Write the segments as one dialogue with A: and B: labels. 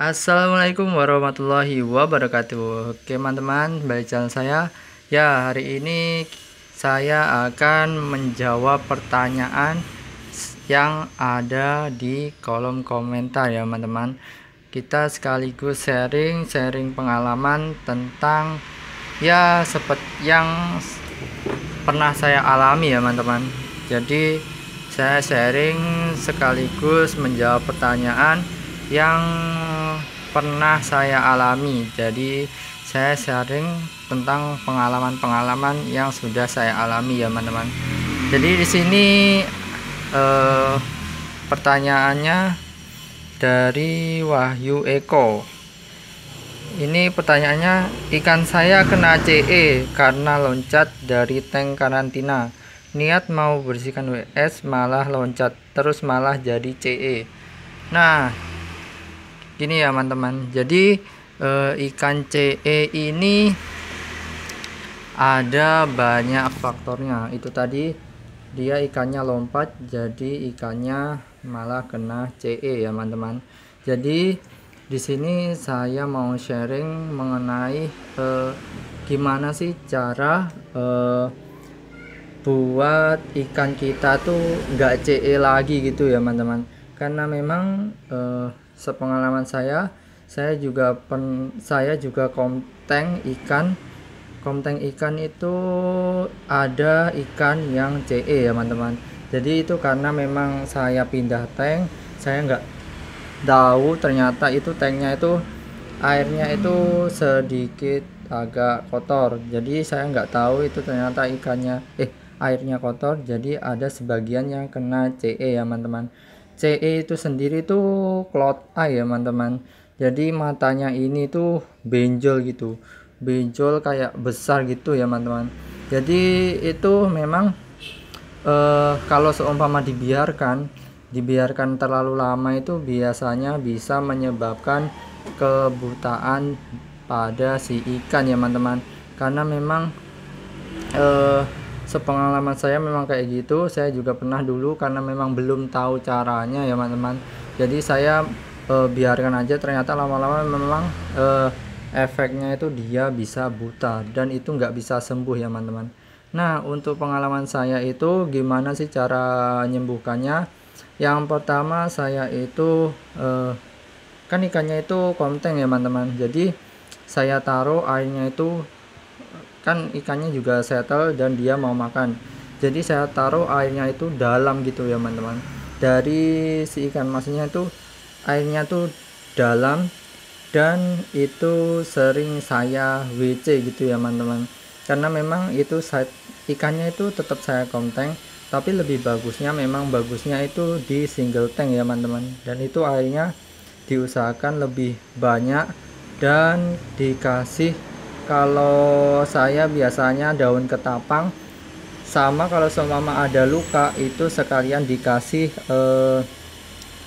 A: Assalamualaikum warahmatullahi wabarakatuh. Oke teman-teman, balik channel saya. Ya, hari ini saya akan menjawab pertanyaan yang ada di kolom komentar ya teman-teman. Kita sekaligus sharing pengalaman tentang ya seperti yang pernah saya alami ya teman-teman. Jadi saya sharing sekaligus menjawab pertanyaan yang pernah saya alami. Jadi saya sharing tentang pengalaman-pengalaman yang sudah saya alami ya teman-teman. Jadi di sini pertanyaannya dari Wahyu Eko. Ini pertanyaannya, ikan saya kena CE karena loncat dari tank karantina. Niat mau bersihkan WS malah loncat terus malah jadi CE. Nah, gini ya teman-teman. Jadi ikan CE ini ada banyak faktornya. Itu tadi dia ikannya lompat jadi ikannya malah kena CE ya teman-teman. Jadi di sini saya mau sharing mengenai gimana sih cara buat ikan kita tuh nggak CE lagi gitu ya teman-teman. Karena memang sepengalaman saya juga komteng ikan itu ada ikan yang CE ya teman-teman. Jadi itu karena memang saya pindah tank, saya nggak tahu ternyata itu tanknya itu airnya itu sedikit agak kotor. Jadi saya nggak tahu itu ternyata airnya kotor. Jadi ada sebagian yang kena CE ya teman-teman. CE itu sendiri tuh cloud eye ya teman-teman. Jadi matanya ini tuh benjol gitu, benjol kayak besar gitu ya teman-teman. Jadi itu memang kalau seumpama dibiarkan terlalu lama itu biasanya bisa menyebabkan kebutaan pada si ikan ya teman-teman. Karena memang sepengalaman saya memang kayak gitu. Saya juga pernah dulu karena memang belum tahu caranya ya teman-teman. Jadi saya biarkan aja, ternyata lama-lama memang efeknya itu dia bisa buta dan itu nggak bisa sembuh ya teman-teman. Nah, untuk pengalaman saya itu gimana sih cara menyembuhkannya? Yang pertama saya itu kan ikannya itu komteng ya teman-teman. Jadi saya taruh airnya itu, kan ikannya juga settle dan dia mau makan. Jadi saya taruh airnya itu dalam gitu ya teman-teman. Dari si ikan masnya itu airnya tuh dalam, dan itu sering saya WC gitu ya teman-teman. Karena memang itu ikannya itu tetap saya komteng, tapi lebih bagusnya itu di single tank ya teman-teman. Dan itu airnya diusahakan lebih banyak dan dikasih, kalau saya biasanya daun ketapang, sama kalau seumpama ada luka itu sekalian dikasih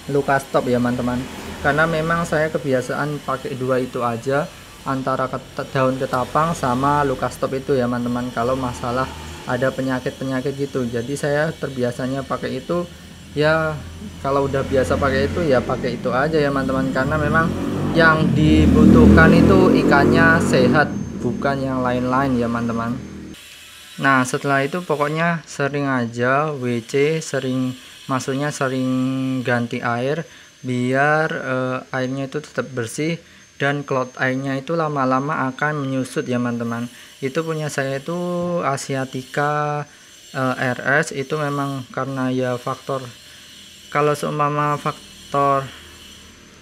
A: luka stop ya teman-teman. Karena memang saya kebiasaan pakai dua itu aja, antara daun ketapang sama luka stop itu ya teman-teman, kalau masalah ada penyakit gitu. Jadi saya terbiasanya pakai itu ya. Kalau udah biasa pakai itu ya pakai itu aja ya teman-teman. Karena memang yang dibutuhkan itu ikannya sehat, bukan yang lain-lain ya teman-teman. Nah, setelah itu pokoknya sering aja WC, maksudnya sering ganti air biar airnya itu tetap bersih, dan cloud airnya itu lama-lama akan menyusut ya teman-teman. Itu punya saya itu Asiatica RS. Itu memang karena ya faktor, kalau seumpama faktor,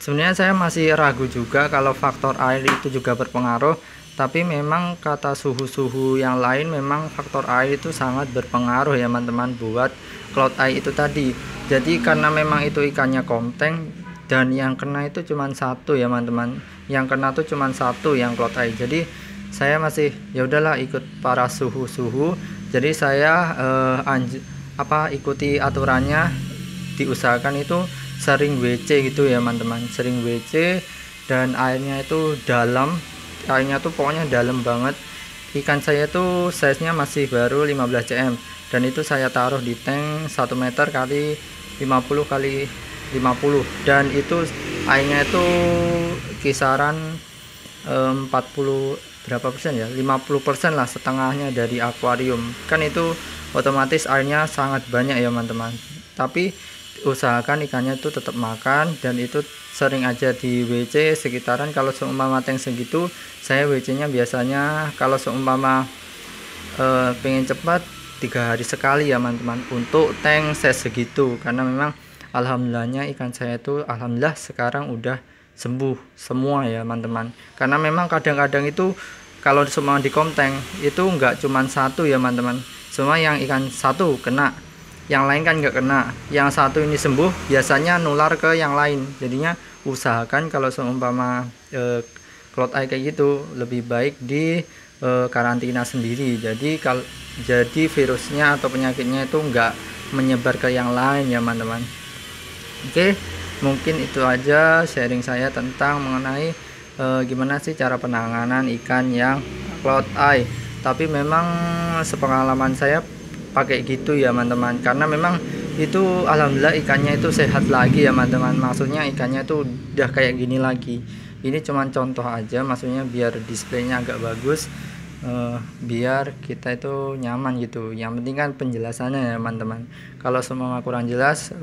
A: sebenarnya saya masih ragu juga kalau faktor air itu juga berpengaruh. Tapi memang kata suhu yang lain, memang faktor air itu sangat berpengaruh ya teman-teman buat cloud eye itu tadi. Jadi karena memang itu ikannya komteng dan yang kena itu cuma satu ya teman-teman. Yang kena tuh cuma satu yang cloud eye. Jadi saya masih ya udahlah ikut para suhu. Jadi saya ikuti aturannya, diusahakan itu sering WC gitu ya teman-teman. Sering WC dan airnya itu dalam. Airnya tuh pokoknya dalam banget. Ikan saya tuh size nya masih baru 15 cm, dan itu saya taruh di tank 1 meter kali 50 kali 50, dan itu airnya itu kisaran 40 berapa persen ya, 50% lah, setengahnya dari akuarium. Kan itu otomatis airnya sangat banyak ya teman-teman. Tapi usahakan ikannya itu tetap makan, dan itu sering aja di WC sekitaran. Kalau seumpama tank segitu, saya WC nya biasanya kalau seumpama pengen cepat 3 hari sekali ya teman-teman, untuk tank size segitu. Karena memang alhamdulillahnya ikan saya itu alhamdulillah sekarang udah sembuh semua ya teman-teman. Karena memang kadang-kadang itu kalau semua di komteng itu enggak cuman satu ya teman-teman, semua yang ikan satu kena, yang lain kan nggak kena. Yang satu ini sembuh, biasanya nular ke yang lain. Jadinya usahakan kalau seumpama cloud eye kayak gitu, lebih baik di karantina sendiri. Jadi virusnya atau penyakitnya itu nggak menyebar ke yang lain ya teman-teman. Oke, mungkin itu aja sharing saya tentang mengenai gimana sih cara penanganan ikan yang cloud eye. Tapi memang sepengalaman saya pakai gitu ya teman-teman, karena memang itu alhamdulillah ikannya itu sehat lagi ya teman-teman. Maksudnya ikannya itu udah kayak gini lagi. Ini cuman contoh aja, maksudnya biar displaynya agak bagus, biar kita itu nyaman gitu. Yang penting kan penjelasannya ya teman-teman. Kalau semua kurang jelas,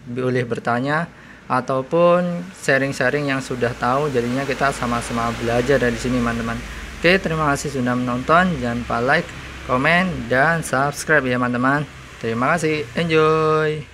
A: boleh bertanya ataupun sharing-sharing yang sudah tahu, jadinya kita sama-sama belajar dari sini teman-teman. Oke, terima kasih sudah menonton. Jangan lupa like, komen, dan subscribe ya teman-teman. Terima kasih, enjoy.